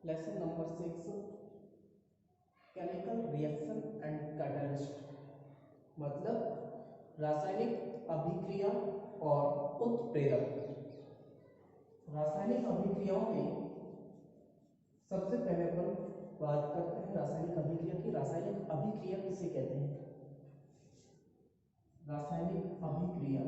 Lesson number 6 chemical reaction and catalyst, मतलब रासायनिक अभिक्रिया और उत्प्रेरक। रासायनिक अभिक्रियाओं में सबसे पहले अपन बात करते हैं रासायनिक अभिक्रिया की। रासायनिक अभिक्रिया किसे कहते हैं? रासायनिक अभिक्रिया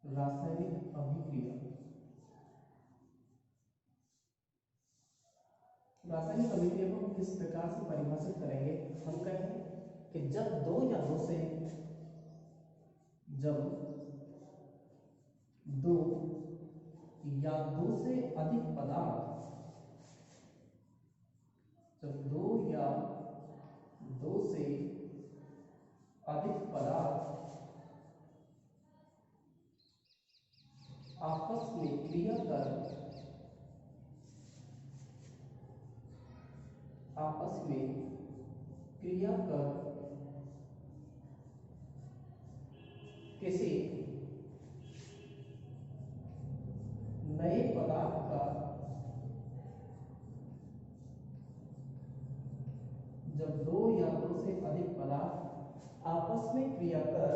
रासायनिक अभिक्रिया रासायनिक अभिक्रिया को हम किस प्रकार से परिभाषित करेंगे? हम कहें कि जब दो या दो से अधिक पदार्थ, जब दो या दो से अधिक पदार्थ आपस में क्रिया कर किसी नए पदार्थ का, जब दो या दो से अधिक पदार्थ आपस में क्रिया कर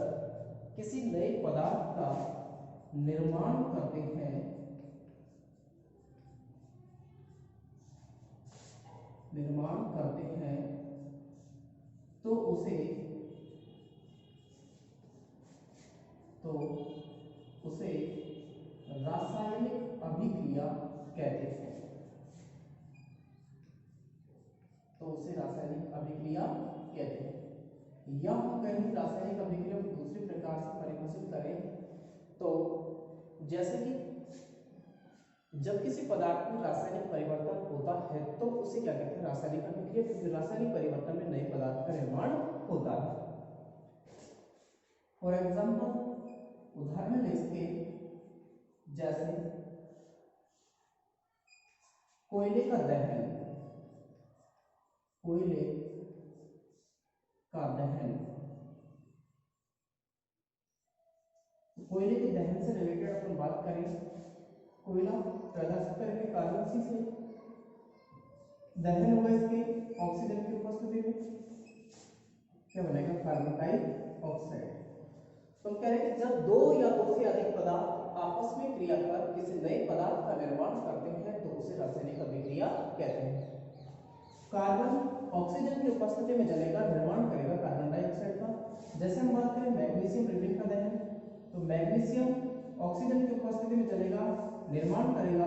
किसी नए पदार्थ का निर्माण करते हैं, तो उसे रासायनिक अभिक्रिया कहते हैं। या हम कहीं रासायनिक अभिक्रिया को दूसरे प्रकार से परिभाषित करें तो जैसे कि जब किसी पदार्थ में रासायनिक परिवर्तन होता है तो उसे क्या कहते हैं? रासायनिक अभिक्रिया, क्योंकि रासायनिक परिवर्तन में नए पदार्थ का निर्माण होता है। फॉर एग्जाम्पल, उदाहरण ले इसके, जैसे कोयले का दहन, कोयले के दहन से रिलेटेड अपन बात करें, कोयला प्रदर्शित करके कार्बन सी से दहन होगा, इसके ऑक्सीजन की उपस्थिति में क्या बनेगा? Carbon dioxide. तो हम कह रहे हैं कि जब दो या दो से अधिक पदार्थ आपस में क्रिया कर किसी नए पदार्थ का निर्माण करते हैं तो उसे रासायनिक अभिक्रिया कहते हैं। कार्बन ऑक्सीजन की उपस्थिति में जलेगा, निर्माण करेगा कार्बन डाइऑक्साइड का। जैसे हम बात करें मैग्नीशियम रिबिन का दहन, तो मैग्नीशियम ऑक्सीजन की उपस्थिति में जलेगा, निर्माण करेगा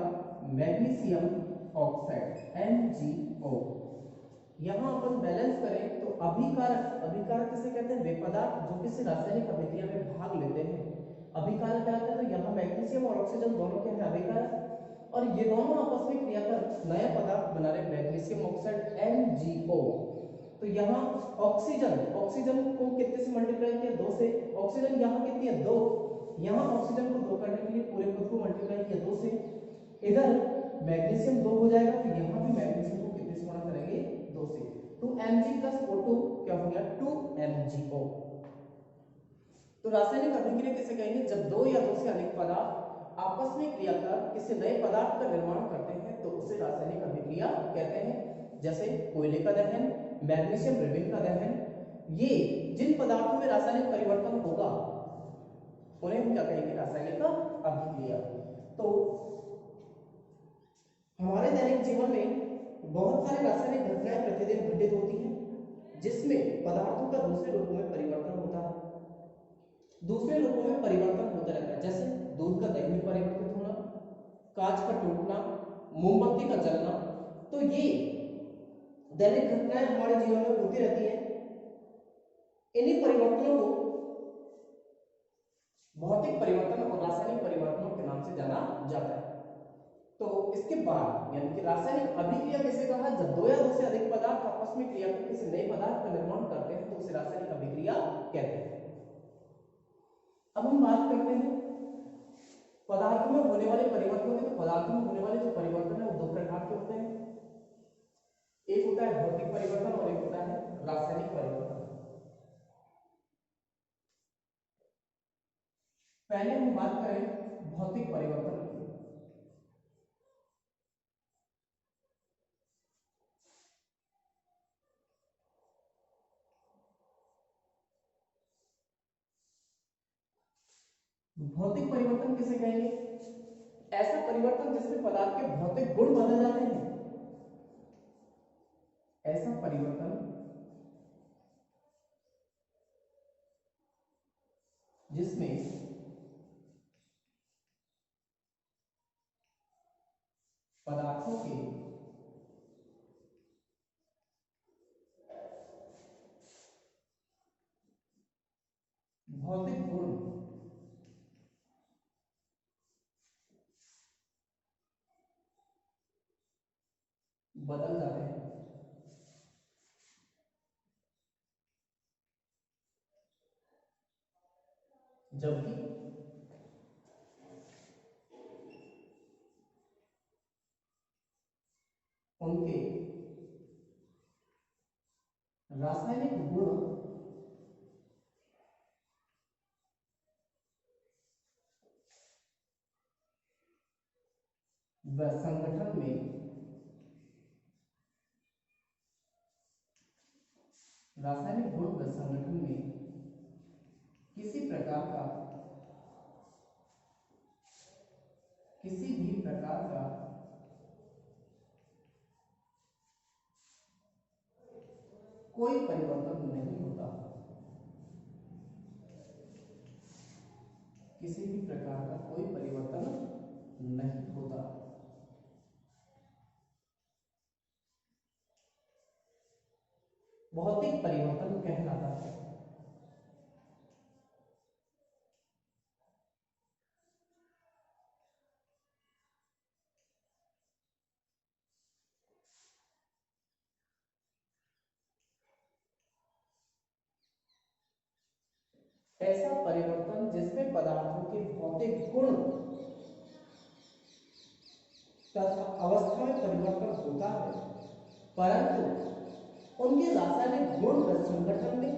मैग्नीशियम ऑक्साइड MgO। यहां अपन बैलेंस करें तो अभिकारक किसे कहते हैं? वे पदार्थ जो किसी रासायनिक अभिक्रिया में भाग लेते हैं, अभिकारक कहते हैं। तो यहाँ मैग्नीशियम और ऑक्सीजन दोनों क्या है? अभिकारक। और ये दोनों आपस में क्रिया कर नया पदार्थ बना रहे मैग्नीशियम ऑक्साइड MgO। तो यहाँ ऑक्सीजन को कितने से मल्टीप्लाई किया? 2 से। ऑक्सीजन यहाँ कितनी है? 2। यहाँ ऑक्सीजन को 2 करने के लिए पूरे पद को मल्टीप्लाई किया 2 से। इधर मैग्नीशियम 2 हो जाएगा, तो यहाँ भी मैग्नीशियम को कितने से गुणा करेंगे? 2 से। 2Mg + O2 क्या हो गया? 2MgO। तो रासायनिक अभिक्रिया किसे कहेंगे? जब दो या दो से अधिक पदार्थ आपस में क्रिया कर किसी नए पदार्थ का निर्माण करते हैं तो उसे रासायनिक अभिक्रिया कहते हैं। जैसे कोयले का दहन, मैग्नीशियम रिबिन का दहन, ये जिन पदार्थों में रासायनिक परिवर्तन होगा उन्हें हम क्या कहेंगे? रासायनिक अभिक्रिया। तो हमारे दैनिक जीवन में बहुत सारी रासायनिक घटनाएं प्रतिदिन घटित होती हैं जिसमें पदार्थों का दूसरे रूपों में परिवर्तन होता है, दूसरे रूपों में परिवर्तन होता रहता है। जैसे दूध का दही में परिवर्तित होना, कांच का टूटना, मोमबत्ती का जलना। तो ये दैनिक घटनाएं हमारे जीवन में होती रहती हैं। इन्हीं परिवर्तनों को भौतिक परिवर्तन और रासायनिक परिवर्तनों के नाम से जाना जाता है। तो इसके बाद यानी कि रासायनिक अभिक्रिया किसे कहा? जब दो या दो से अधिक पदार्थ आपस में क्रिया कर किसी नए पदार्थ का निर्माण करते हैं तो उसे रासायनिक अभिक्रिया कहते हैं। अब हम बात करते हैं पदार्थों में होने वाले परिवर्तनों के। तो पदार्थों में होने वाले जो परिवर्तन है वो 2 प्रकार के होते हैं। एक होता है भौतिक परिवर्तन और एक होता है रासायनिक परिवर्तन। पहले हम बात करें भौतिक परिवर्तन की। भौतिक परिवर्तन किसे कहेंगे? ऐसा परिवर्तन जिसमें पदार्थ के भौतिक गुण बदल जाते हैं, ऐसा परिवर्तन जिसमें पदार्थों के भौतिक गुण बदल जाते हैं, जबकि उनके रासायनिक गुण व संगठन में रासायनिक गुण व संगठन में किसी भी प्रकार का कोई परिवर्तन नहीं होता, किसी भी प्रकार का कोई परिवर्तन नहीं होता। भौतिक परिवर्तन कहलाता है। ऐसा परिवर्तन जिसमें पदार्थों के भौतिक गुण तथा अवस्था में परिवर्तन होता है, परंतु उनके रासायनिक गुण व संगठन में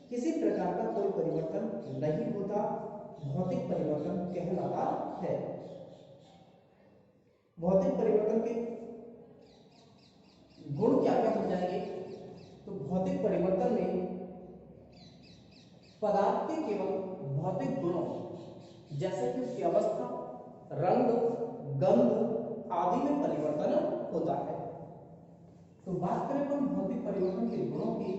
किसी प्रकार का कोई परिवर्तन नहीं होता, भौतिक परिवर्तन कहलाता है। भौतिक परिवर्तन के गुण क्या क्या हो जाएंगे? तो भौतिक परिवर्तन में पदार्थ के केवल भौतिक गुणों जैसे कि उसकी अवस्था, रंग, गंध आदि में परिवर्तन होता है। तो बात करें अपन भौतिक परिवर्तन के गुणों की,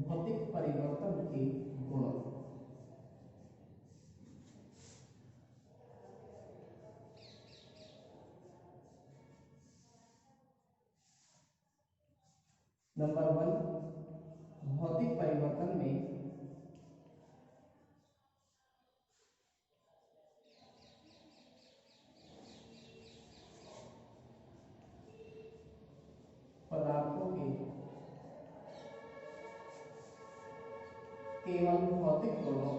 भौतिक परिवर्तन के गुण नंबर 1, भौतिक परिवर्तन में पदार्थों के केवल भौतिक गुणों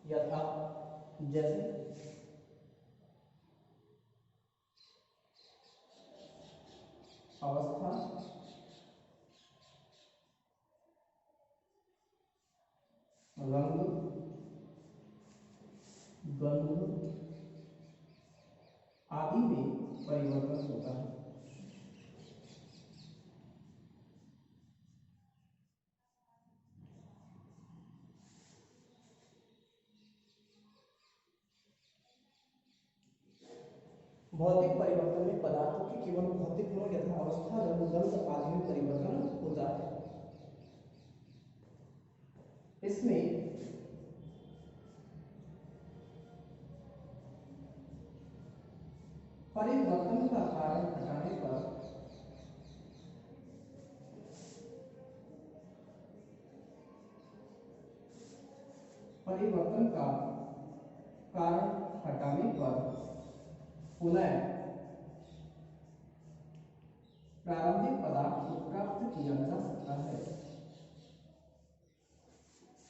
यथा जैसे अवस्था, रंग, गंध आदि में परिवर्तन होता है। भौतिक परिवर्तन में पदार्थों के केवल भौतिक गुण यथा अवस्था, रंग, गंध आदि में परिवर्तन होता है। इसमें परिवर्तन का कारण हटाने पर पुनः प्रारंभिक पदार्थ को प्राप्त किया जा सकता है।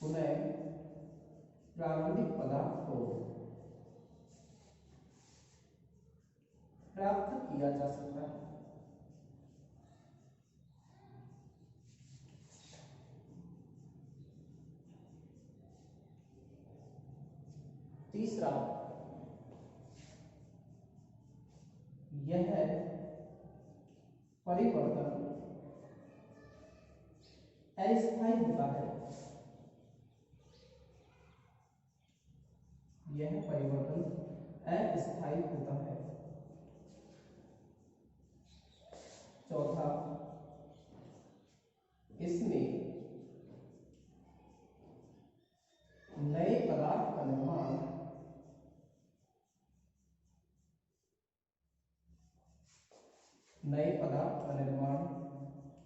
पुनः प्रारंभिक पदार्थ को प्राप्त किया जा सकता है। तीसरा, यह परिवर्तन अस्थायी होता है। यह परिवर्तन अस्थायी होता है। चौथा, इसमें नए पदार्थ का निर्माण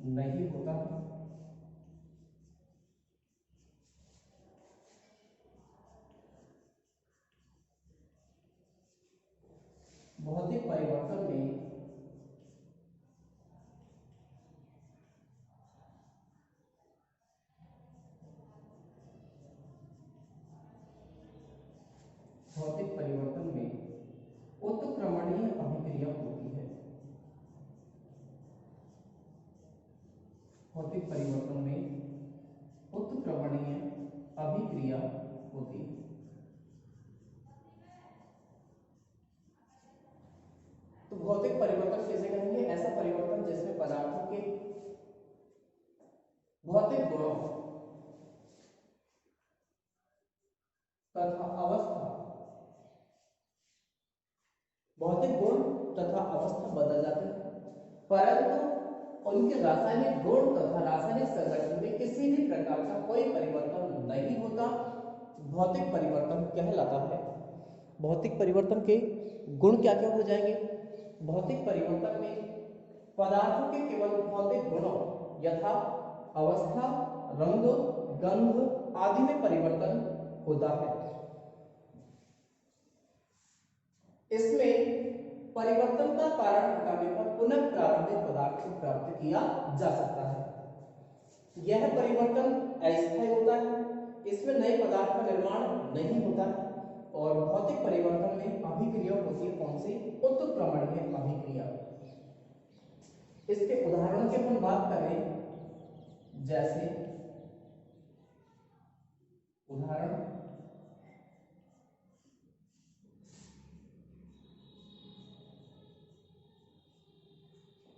नहीं होता। भौतिक परिवर्तन में उत्क्रमणीय अभिक्रिया होती है। भौतिक परिवर्तन में उत्क्रमणीय अभिक्रिया होती है। तो भौतिक परिवर्तन किसे कहेंगे? ऐसा परिवर्तन जिसमें पदार्थों के भौतिक गुणों तथा अवस्था, भौतिक गुण तथा अवस्था बदल जाते हैं, परंतु उनके रासायनिक गुण तथा रासायनिक संगठन में किसी भी प्रकार का कोई परिवर्तन नहीं होता। भौतिक परिवर्तन कहलाता है। भौतिक परिवर्तन के गुण क्या क्या हो जाएंगे? भौतिक परिवर्तन में पदार्थों के केवल भौतिक गुणों यथा अवस्था, रंग, गंध आदि में परिवर्तन होता है। इसमें परिवर्तन का कारण हटाने पर पुनः प्रारंभिक पदार्थ को प्राप्त किया जा सकता है। यह परिवर्तन अस्थायी होता है। इसमें नए पदार्थ का निर्माण नहीं होता है। और भौतिक परिवर्तन में अभिक्रिया होती है कौन सी? उत्क्रमणीय अभिक्रिया। इसके उदाहरणों की अपन बात करें, जैसे उदाहरण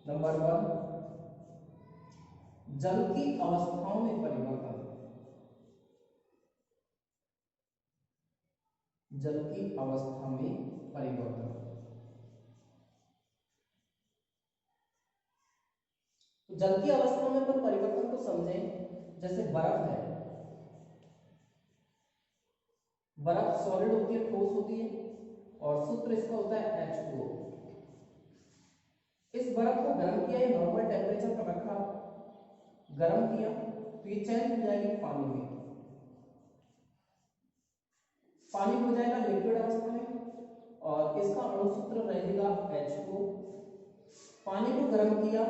नंबर 1, जल की अवस्थाओं में परिवर्तन। जल की अवस्था में परिवर्तन। तो जल की अवस्था में पर परिवर्तन को समझें, जैसे बर्फ है। बर्फ सॉलिड होती है, ठोस होती है, और सूत्र इसका होता है H2O। इस बर्फ को गर्म किया, या नॉर्मल टेम्परेचर पर रखा, गर्म किया तो ये चेंज हो जाएगी पानी में। पानी हो जाएगा लिक्विड अवस्था में और इसका अणुसूत्र रहेगा H2O। पानी को गर्म किया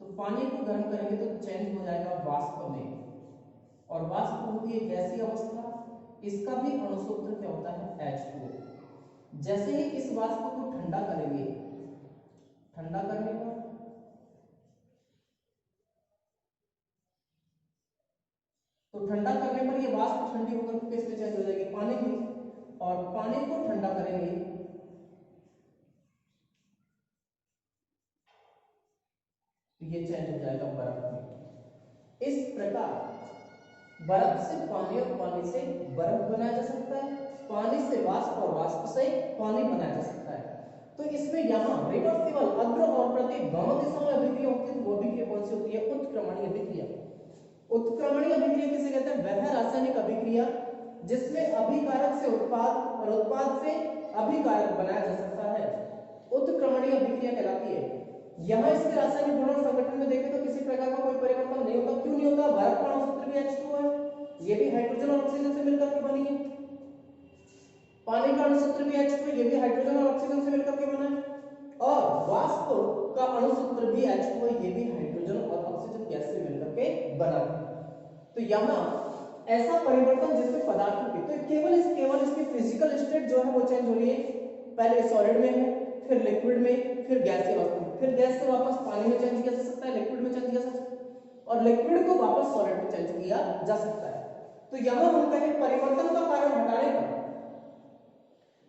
तो पानी को गर्म करेंगे तो चेंज हो जाएगा वाष्प में, और वाष्प होती है गैसीय अवस्था। इसका भी अणुसूत्र क्या होता है? H2O। जैसे ही इस वाष्प को ठंडा करेंगे, ठंडा करने पर ठंडा करने पर ये वाष्प ठंडी होकर किस में चेंज हो जाएगी? पानी में। और पानी को ठंडा करेंगे तो ये चेंज हो जाएगा बर्फ में। इस प्रकार बर्फ से पानी और पानी से बर्फ बनाया जा सकता है, पानी से वाष्प और वाष्प से पानी बनाया जा सकता है। तो इसमें यहाँ रिवर्सिबल अग्र और प्रति दोनों दिशाओं में अभिक्रिया होती है। वो अभिक्रिया कौन सी होती है? उत्क्रमणीय अभिक्रिया। उत्क्रमणीय अभिक्रिया किसे कहते हैं? वह रासायनिक अभिक्रिया जिसमें अभिकारक से उत्पाद और उत्पाद से अभिकारक बनाया जा सकता है, उत्क्रमणीय अभिक्रिया कहलाती है। यहाँ इसके रासायनिक गुण और संगठन में देखें तो किसी प्रकार का कोई परिवर्तन नहीं होता। क्यों नहीं होता? बर्फ का अणुसूत्र भी H2O है, ये भी हाइड्रोजन और ऑक्सीजन से मिलकर के बनी है। पानी का अणुसूत्र भी H2O, ये भी हाइड्रोजन और ऑक्सीजन से मिलकर के बना है। और वाष्प का अणुसूत्र भी H2O, ये भी हाइड्रोजन और ऑक्सीजन गैस से मिलकर के बना है। तो यहाँ ऐसा परिवर्तन जिसमें पदार्थों की तो केवल इसकी फिजिकल स्टेट जो है वो चेंज हो रही है। पहले सॉलिड में है, फिर लिक्विड में, फिर गैसीय अवस्था में, फिर गैस से वापस पानी में चेंज किया जा सकता है, लिक्विड में चेंज किया जा सकता है, और लिक्विड को वापस सॉलिड में चेंज किया जा सकता है। तो यहां हम कहें परिवर्तन का कारण हटाने पर,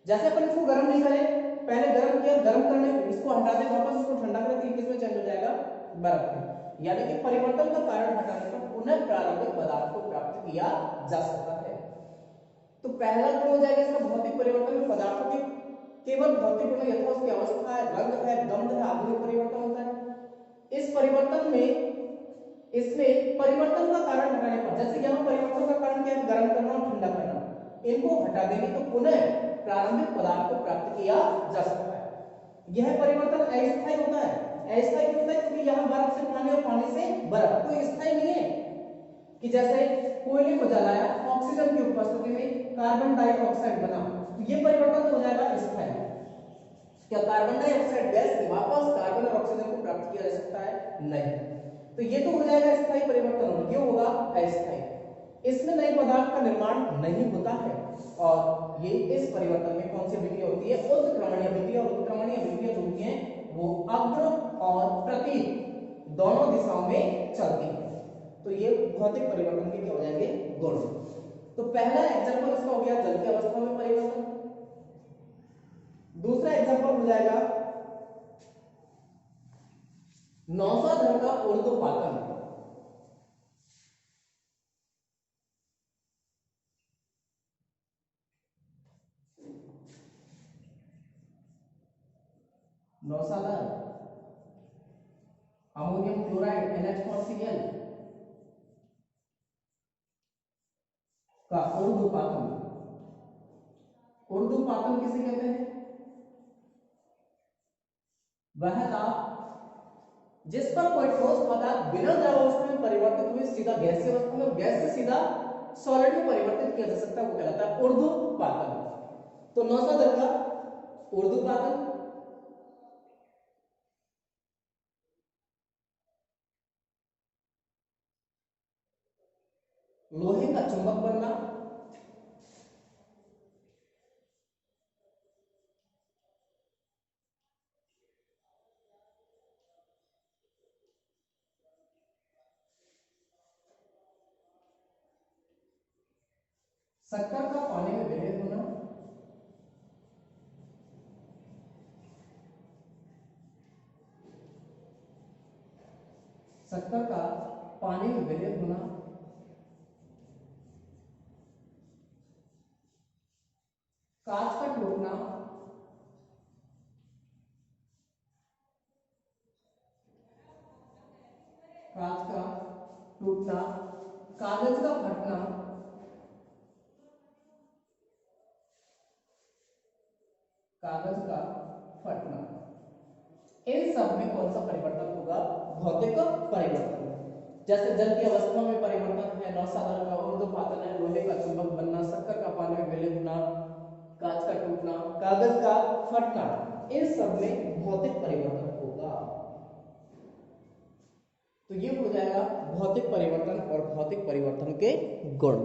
जैसे अपन इसको गर्म नहीं करें, पहले गर्म किया, गर्म करने पे इसको हटा दें, वापस इसको ठंडा करें, तो किस में चेंज हो जाएगा, बर्फ में। यानी कि परिवर्तन का कारण हटाने पर पुनः प्रारंभिक पदार्थ को प्राप्त किया जा सकता है। तो पहला गुण हो जाएगा इसका भौतिक परिवर्तन में पदार्थों के केवल भौतिक गुण यथा उसकी अवस्था है, रंग है, गंध है आदि में परिवर्तन होता है। इस परिवर्तन में इसमें परिवर्तन का कारण हटाने पर, जैसे यहाँ परिवर्तन का कारण क्या है, गर्म करना और ठंडा करना, इनको हटा देंगे तो पुनः प्रारंभिक पदार्थ को प्राप्त किया जा सकता है। यह परिवर्तन अस्थायी होता है। अस्थायी क्यों होता है, क्योंकि यहाँ बर्फ से पानी और पानी से बर्फ, कोई स्थायी नहीं है कि जैसे कोयले को जलाया, ऑक्सीजन की उपस्थिति में कार्बन डाइऑक्साइड बना, तो ये परिवर्तन हो जाएगा स्थायी। क्या कार्बन डाइऑक्साइड गैस से वापस कार्बन और ऑक्सीजन को प्राप्त किया जा सकता है, नहीं। तो ये तो हो जाएगा स्थायी परिवर्तन, ये होगा अस्थायी। इसमें नए पदार्थ का निर्माण नहीं होता है, और ये इस परिवर्तन में कौन सी विक्रिया होती है, उत्क्रमणीय विक्रिया। और उत्क्रमणीय विक्रिया जो होती है वो अग्र और प्रति दोनों दिशाओं में चलती है। तो ये भौतिक परिवर्तन के क्या हो जाएंगे, गुण। तो पहला एग्जांपल इसका हो गया जल की अवस्था में परिवर्तन। दूसरा एग्जांपल हो जाएगा नौसाधन का ऊर्ध्वपातन। नौसाधन अमोनियम क्लोराइड NH4Cl का ऊर्ध्वपातन। ऊर्ध्वपातन किसे कहते हैं, वह ताप जिस पर कोई ठोस पदार्थ बिना द्रवावस्था में परिवर्तित हुए सीधा गैसीय अवस्था में, गैस से सीधा सॉलिड में परिवर्तित किया जा सकता है, वो कहलाता है ऊर्ध्वपातन। तो नौसाधन का ऊर्ध्वपातन, लोहे का चुंबक बनना, शक्कर का पानी में विलय होना, शक्कर का पानी में विलय होना, कांच का टूटना, कांच का टूटना, कागज का फटना, कागज का फटना, इन सब में कौन सा परिवर्तन होगा, भौतिक परिवर्तन। जैसे जल की अवस्था में परिवर्तन है, नौसाधन का ऊर्ध्वपातन है, लोहे का चुंबक बनना, शक्कर का पानी में विलय होना, कांच का टूटना, कागज का फटना, इन सब में भौतिक परिवर्तन होगा। तो ये हो जाएगा भौतिक परिवर्तन और भौतिक परिवर्तन के गुण।